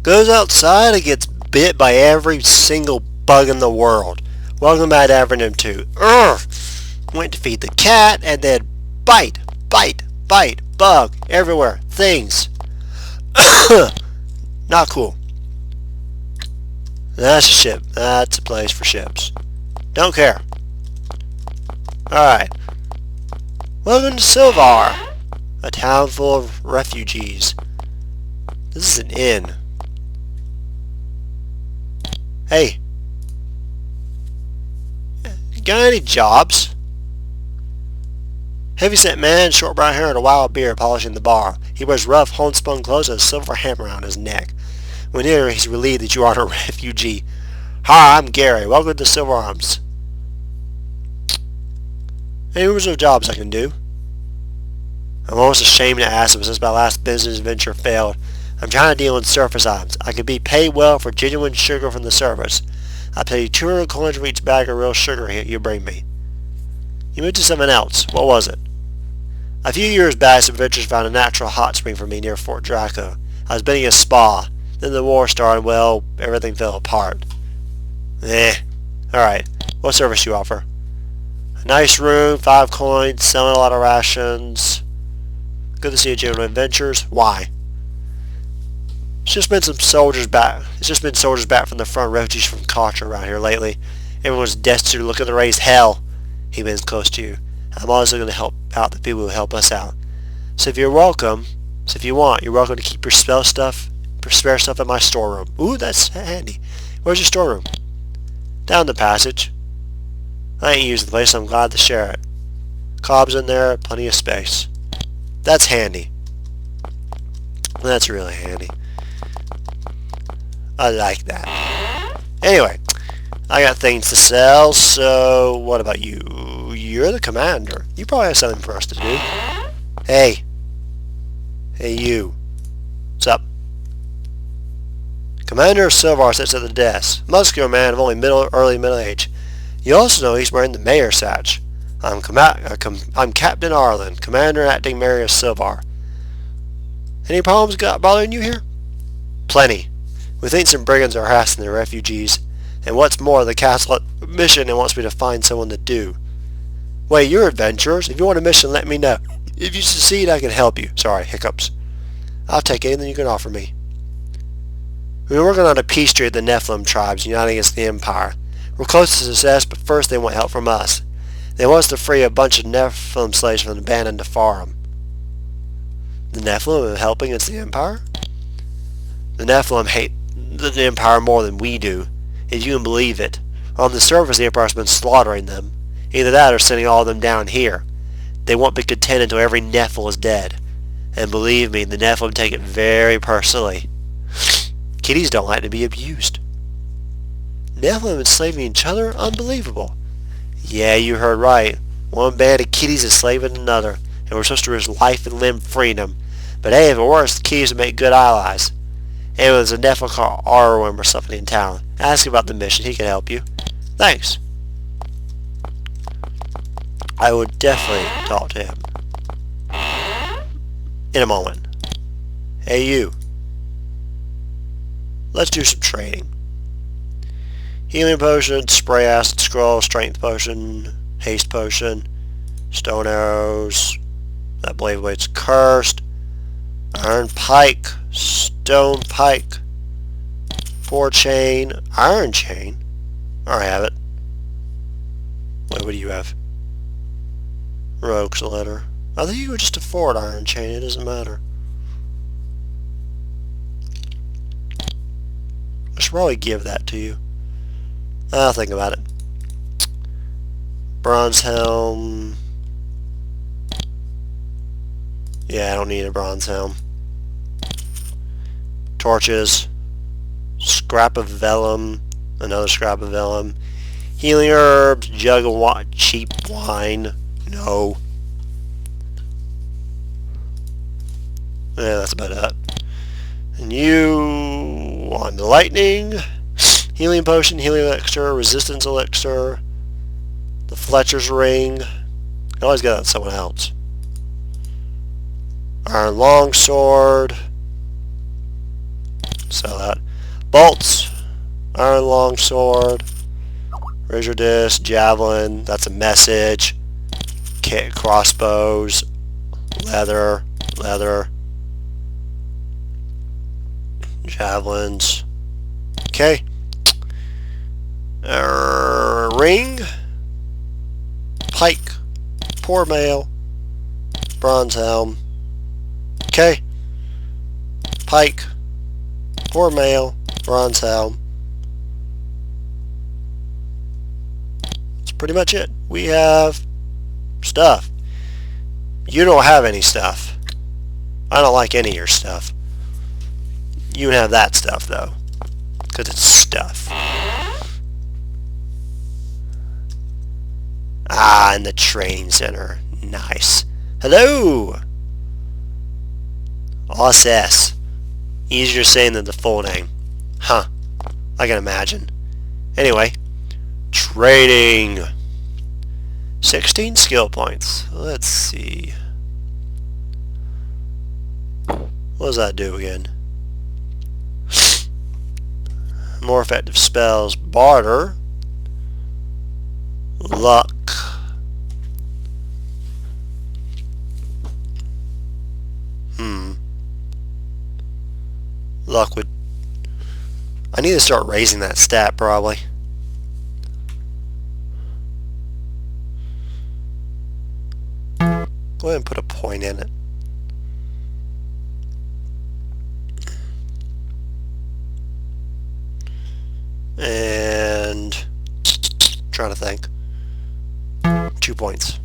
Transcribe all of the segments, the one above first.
Goes outside and gets bit by every single bug in the world. Welcome back to Avernum 2. Went to feed the cat and then bite, bug everywhere. Things. Not cool. That's a ship. That's a place for ships. Don't care. Alright. Welcome to Silvar, a town full of refugees. This is an inn. Hey. You got any jobs? Heavyset man, short brown hair and a wild beard polishing the bar. He wears rough, homespun clothes and a silver hammer around his neck. When near, he's relieved that you aren't a refugee. Hi, I'm Gary. Welcome to Silver Arms. Any rumors of jobs I can do? I'm almost ashamed to ask him since my last business venture failed. I'm trying to deal in surface items. I could be paid well for genuine sugar from the surface. I'll pay you 200 coins for each bag of real sugar you bring me. You moved to something else. What was it? A few years back, some adventurers found a natural hot spring for me near Fort Draco. I was building a spa. Then the war started, well, everything fell apart. Alright. What service do you offer? A nice room, 5 coins, selling a lot of rations. Good to see you, genuine adventures. Why? It's just been soldiers back from the front, refugees from Cultra around here lately. Everyone's destined to look at the raised hell. He means close to you. I'm always looking to help out the people who help us out. So if you want, you're welcome to keep your spare stuff in my storeroom. Ooh, that's handy. Where's your storeroom? Down the passage. I ain't using the place, so I'm glad to share it. Cobs in there, plenty of space. That's handy. That's really handy. I like that. Anyway, I got things to sell, so what about you? You're the commander. You probably have something for us to do. Hey. Hey, you. What's up? Commander of Silvar sits at the desk. Muscular man of only early middle age. You also know he's wearing the mayor's badge. I'm Captain Arlen, Commander and Acting Mayor of Silvar. Any problems bothering you here? Plenty. We think some brigands are harassing the refugees. And what's more, the castle mission and wants me to find someone to do. Wait, you're adventurers. If you want a mission, let me know. If you succeed, I can help you. Sorry, hiccups. I'll take anything you can offer me. We're working on a peace treaty with the Nephilim tribes uniting against the Empire. We're close to success, but first they want help from us. They want us to free a bunch of Nephilim slaves from an abandoned farm. The Nephilim are helping against the Empire? The Nephilim hate the Empire more than we do, if you can believe it. On the surface, the Empire's been slaughtering them. Either that or sending all of them down here. They won't be content until every Nephil is dead. And believe me, the Nephilim take it very personally. Kitties don't like to be abused. Nephilim enslaving each other? Unbelievable. Yeah, you heard right. One band of kitties enslaving another, and we're supposed to risk life and limb freedom. But hey, if it works, the kitties would make good allies. Anyway, there's a Nephil called Arwen or something in town. Ask him about the mission. He can help you. Thanks. I would definitely talk to him. In a moment. Hey, you. Let's do some trading. Healing potion, spray acid scroll, strength potion, haste potion, stone arrows, that blade weight's cursed, iron pike, stone pike, 4 chain, iron chain. I have it. Wait, what do you have? Rogue's letter. I think you could just afford iron chain, it doesn't matter. I should probably give that to you. I'll think about it. Bronze helm. Yeah, I don't need a bronze helm. Torches. Scrap of vellum. Another scrap of vellum. Healing herbs. Jug of cheap wine. No. Yeah, that's about it. And you want the lightning, healing potion, healing elixir, resistance elixir, the Fletcher's ring. You always get that on someone else. Iron longsword, Sell that. Bolts. Iron longsword. Razor disc. Javelin. That's a message. Kit crossbows. Leather. Leather. Javelins. Okay. Ring. Pike. Poor mail. Bronze helm. Okay. Pike. Poor mail. Bronze helm. That's pretty much it. We have stuff. You don't have any stuff. I don't like any of your stuff. You can have that stuff though, because it's stuff. Ah, in the training center. Nice. Hello! OSS. Easier saying than the full name. Huh. I can imagine. Anyway. Trading. 16 skill points. Let's see. What does that do again? More effective spells. Barter. Luck. Luck would... I need to start raising that stat probably. Go ahead and put a point in it. And... trying to think. 2 points.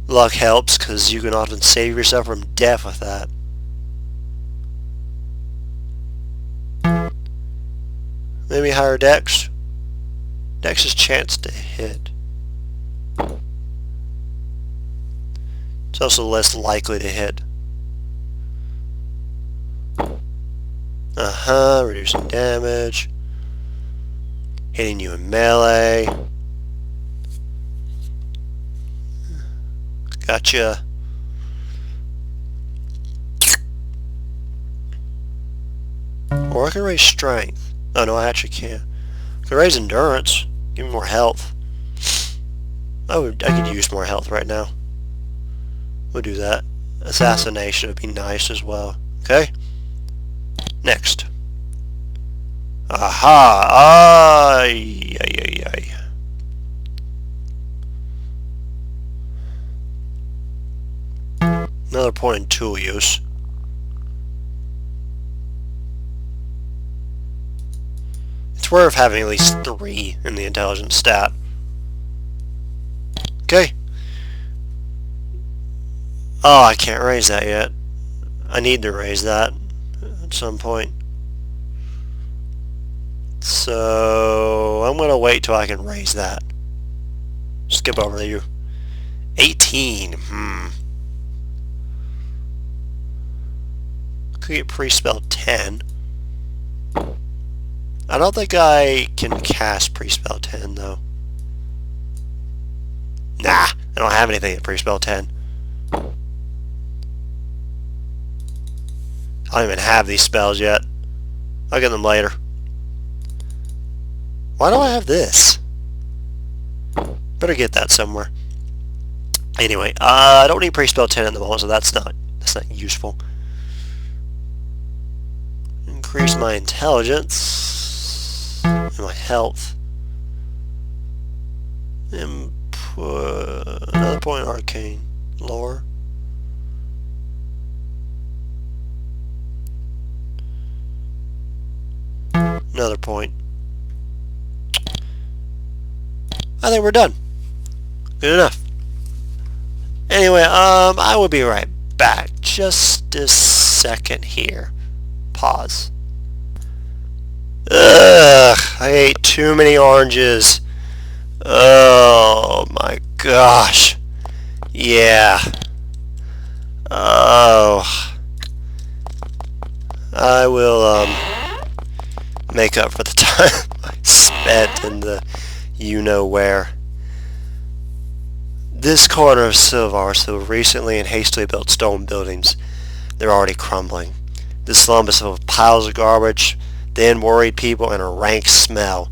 Luck helps because you can often save yourself from death with that. Maybe higher dex. Dex's chance to hit. It's also less likely to hit. Reducing damage. Hitting you in melee. Gotcha. Or I can raise strength. Oh no, I actually can't. I can raise endurance. Give me more health. I could use more health right now. We'll do that. Assassination would be nice as well. Okay? Next. Aha! Ay, ay, ay, ay. Another point in tool use. It's worth having at least 3 in the intelligence stat. Okay. Oh, I can't raise that yet. I need to raise that at some point. So I'm gonna wait till I can raise that. Skip over to you. 18. Could get pre-spell 10. I don't think I can cast pre-spell 10 though. Nah, I don't have anything at pre-spell 10. I don't even have these spells yet. I'll get them later. Why do I have this? Better get that somewhere. Anyway, I don't need pre-spell 10 at the moment, so that's not useful. Increase my intelligence and my health. And put another point in arcane lore. Another point. I think we're done. Good enough. Anyway, I will be right back. Just a second here. Pause. Ugh, I ate too many oranges. Oh my gosh. Yeah. Oh. I will, make up for the time I spent in the you-know-where. This corner of Silvar so recently and hastily built stone buildings. They're already crumbling. This slum is full of piles of garbage, then worried people, and a rank smell.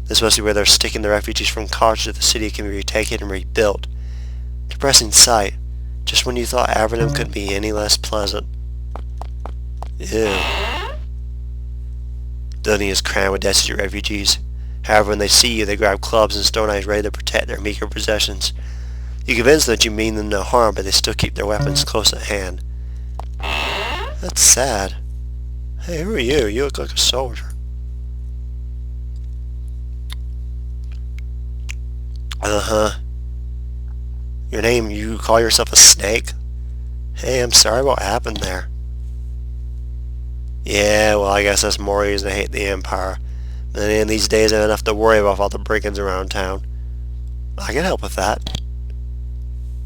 This must be where they're sticking the refugees from Cultra so the city can be retaken and rebuilt. Depressing sight, just when you thought Avernum couldn't be any less pleasant. Ew. Dunya is crammed with destitute refugees. However, when they see you, they grab clubs and stone knives ready to protect their meager possessions. You convince them that you mean them no harm, but they still keep their weapons close at hand. That's sad. Hey, who are you? You look like a soldier. Uh-huh. Your name, you call yourself a snake? Hey, I'm sorry what happened there. Yeah, well, I guess that's more reason to hate the Empire. But then these days I have enough to worry about with all the brigands around town. I can help with that.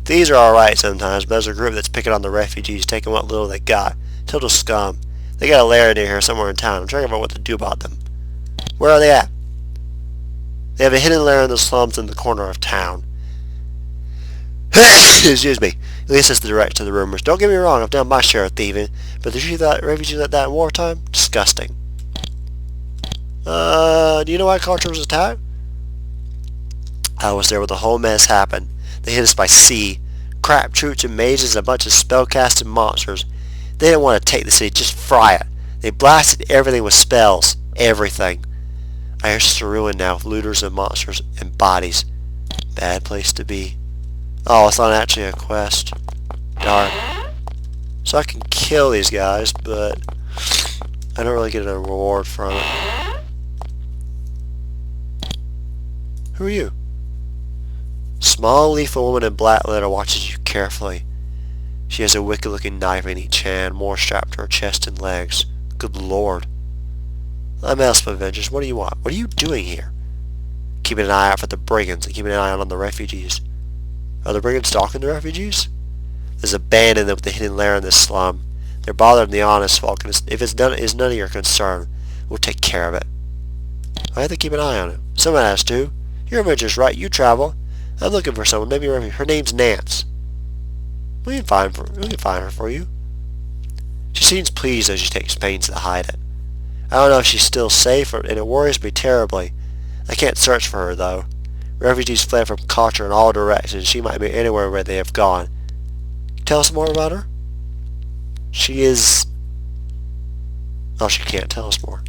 Thieves are alright sometimes, but there's a group that's picking on the refugees, taking what little they got. Total scum. They got a lair near here somewhere in town. I'm trying to figure out what to do about them. Where are they at? They have a hidden lair in the slums in the corner of town. Excuse me. At least that's the direct to the rumors. Don't get me wrong, I've done my share of thieving, but did you thought refugees like that in wartime? Disgusting. Do you know why Cultra was attacked? I was there when the whole mess happened. They hit us by sea. Crap troops and mages and a bunch of spellcasting monsters. They didn't want to take the city, just fry it. They blasted everything with spells. Everything. I hear it's a ruin now with looters and monsters and bodies. Bad place to be. Oh, it's not actually a quest. Darn. So I can kill these guys, but I don't really get a reward from it. Who are you? Smallleaf, a woman in black leather, watches you carefully. She has a wicked-looking knife in each hand, more strapped to her chest and legs. Good lord. I'm Elspeth Avengers. What do you want? What are you doing here? Keeping an eye out for the brigands and keeping an eye out on the refugees. Are the brigands stalking the refugees? There's a band in them with a hidden lair in this slum. They're bothering the honest folk, and if it's none of your concern, we'll take care of it. I have to keep an eye on it. Someone has to. You're Avengers, right? You travel. I'm looking for someone. Maybe her name's Nance. We can find her for you. She seems pleased as she takes pains to hide it. I don't know if she's still safe, and it worries me terribly. I can't search for her, though. Refugees fled from Cultra in all directions. She might be anywhere where they have gone. Tell us more about her? She is... Oh, she can't tell us more.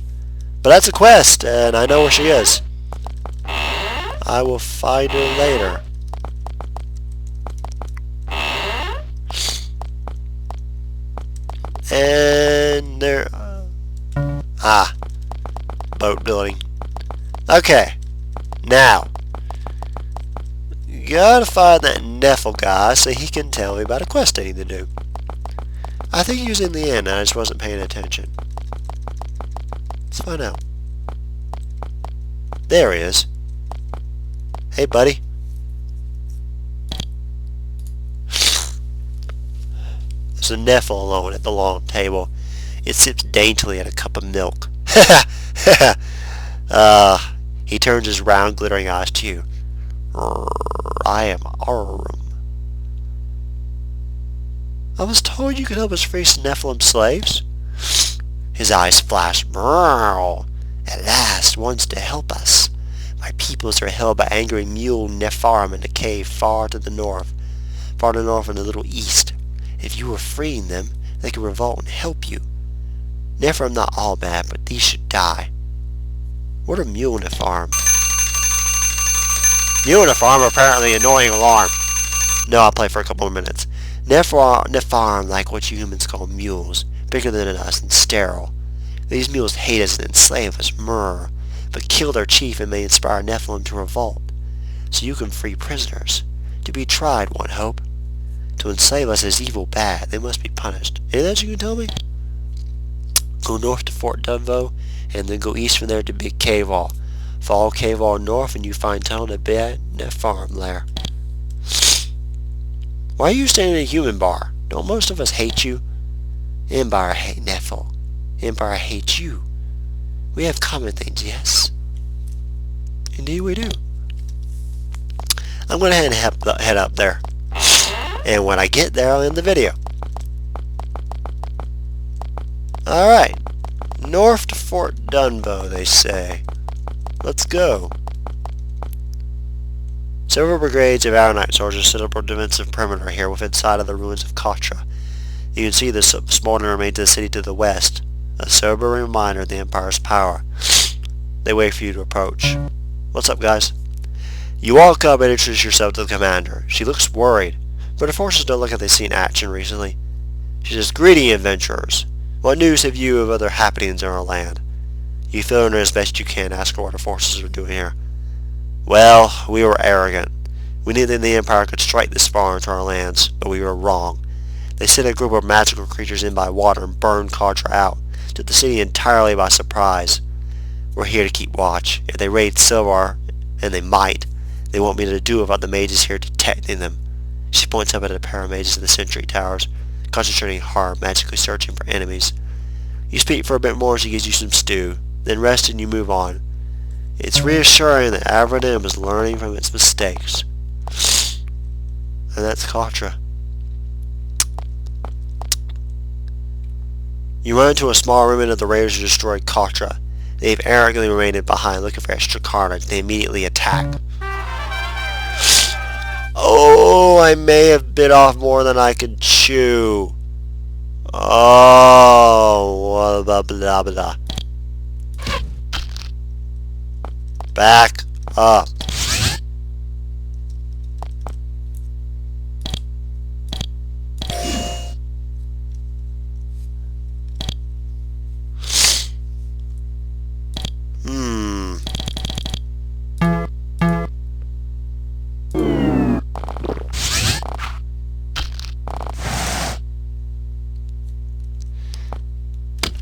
But that's a quest, and I know where she is. I will find her later. And there... boat building. Okay. Now, you gotta find that Nevel guy so he can tell me about a quest I need to do. I think he was in the end, I just wasn't paying attention. Let's find out. There he is. Hey, buddy. There's a Nevel alone at the long table. It sips daintily at a cup of milk. He turns his round, glittering eyes to you. I am Avernum. I was told you could help us free some Nephilim slaves. His eyes flash. At last, one's to help us. My peoples are held by angry mule Nepharim in a cave far to the north in the little east. If you were freeing them, they could revolt and help you. Nephirim not all bad, but these should die. What are mule Nepharim? Mule Nepharim are apparently annoying alarm. No, I'll play for a couple of minutes. Nepharim like what you humans call mules, bigger than us and sterile. These mules hate us and enslave us, but kill their chief and may inspire Nephilim to revolt. So you can free prisoners. To be tried, one hope. To enslave us is evil bad. They must be punished. Anything else you can tell me? Go north to Fort Dumbo, and then go east from there to Big Cave Wall. Follow Cave Wall north, and you find tunnel to Bad Nepharim lair. Why are you standing in a human bar? Don't most of us hate you? Empire hate Nevel. Empire hates you. We have common things, yes. Indeed we do. I'm going to head up there. And when I get there, I'll end the video. Alright. North to Fort Dumbo, they say. Let's go. Several brigades of Avernum soldiers set up a defensive perimeter here within sight of the ruins of Cultra. You can see the smoldering remains of the city to the west, a sobering reminder of the Empire's power. They wait for you to approach. What's up, guys? You walk up and introduce yourself to the commander. She looks worried, but her forces don't look like they've seen action recently. She says, "Greeting, adventurers. What news have you of other happenings in our land?" You fill in as best you can, ask her what her forces are doing here. "Well, we were arrogant. We knew that the Empire could strike this far into our lands, but we were wrong. They sent a group of magical creatures in by water and burned Cultra out, took the city entirely by surprise. We're here to keep watch. If they raid Silvar, and they might, they won't be able to do without the mages here detecting them." She points up at a pair of mages in the sentry towers, concentrating hard, magically searching for enemies. You speak for a bit more and she gives you some stew, then rest and you move on. It's reassuring that Avernum is learning from its mistakes. And that's Cultra. You run into a small remnant of the raiders who destroyed Cultra. They've arrogantly remained behind, looking for extra carnage. They immediately attack. Oh, I may have bit off more than I could chew. Oh, blah, blah, blah, blah. Back up.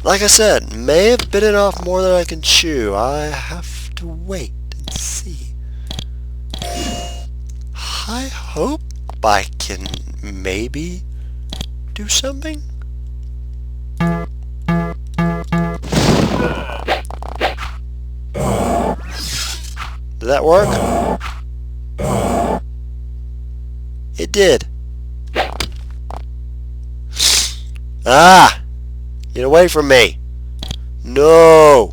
Like I said, may have bitten off more than I can chew. I have to wait and see. I hope I can maybe do something. Did that work? It did. Ah! Get away from me! No!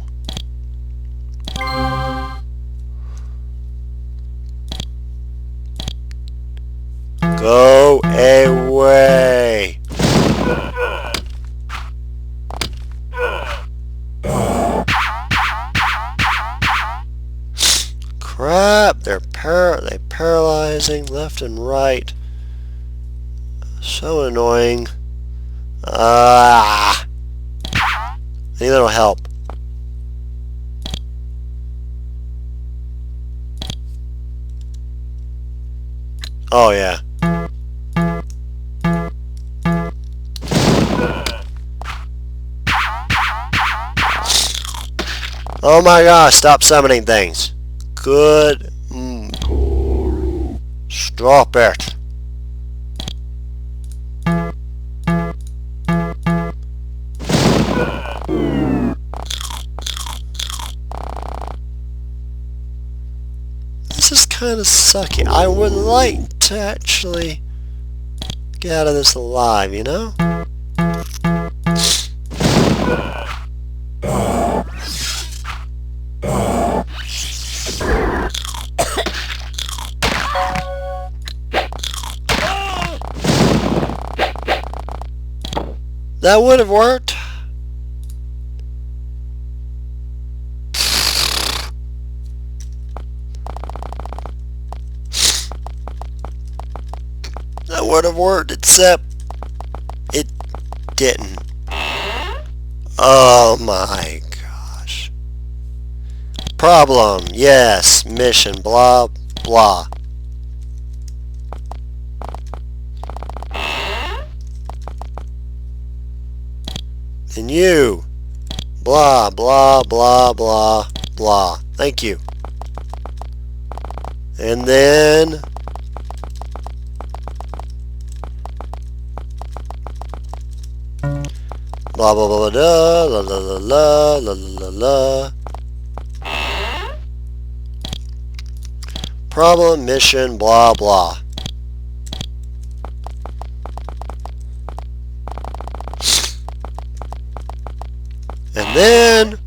Go away! Crap! They're paralyzing left and right. So annoying. Ah! I think that'll help. Oh yeah. Oh my gosh, stop summoning things. Good. Stop it. This is kind of sucky. I would like to actually get out of this alive, you know? That would have worked. That would have worked, except it didn't. Oh my gosh. Problem, yes. Mission, blah, blah. And you, blah, blah, blah, blah, blah. Thank you. And then blah, blah, blah, blah, la, la, la, la, la, la, la. Problem, mission, blah, blah. And then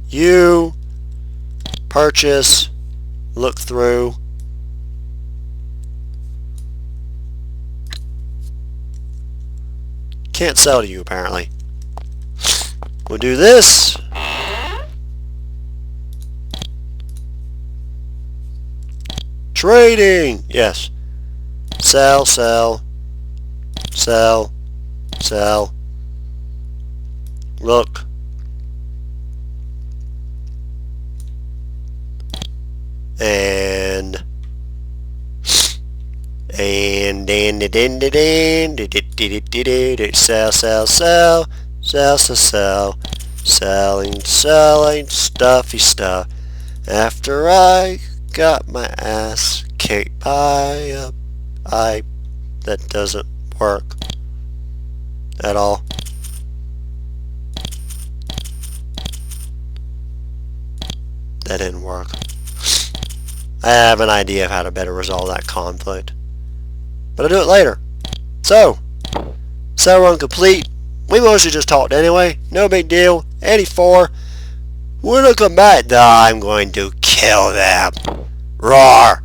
you purchase, look through, can't sell to you apparently. We'll do this. Trading! Yes. Sell, sell, sell, sell. Look. And sell, sell, sell, sell, sell, sell, selling stuffy stuff. After I got my ass kicked by that doesn't work at all. That didn't work. I have an idea of how to better resolve that conflict, but I'll do it later. So, cell run complete. We mostly just talked anyway. No big deal. 84. When I come back, I'm going to kill them. Roar!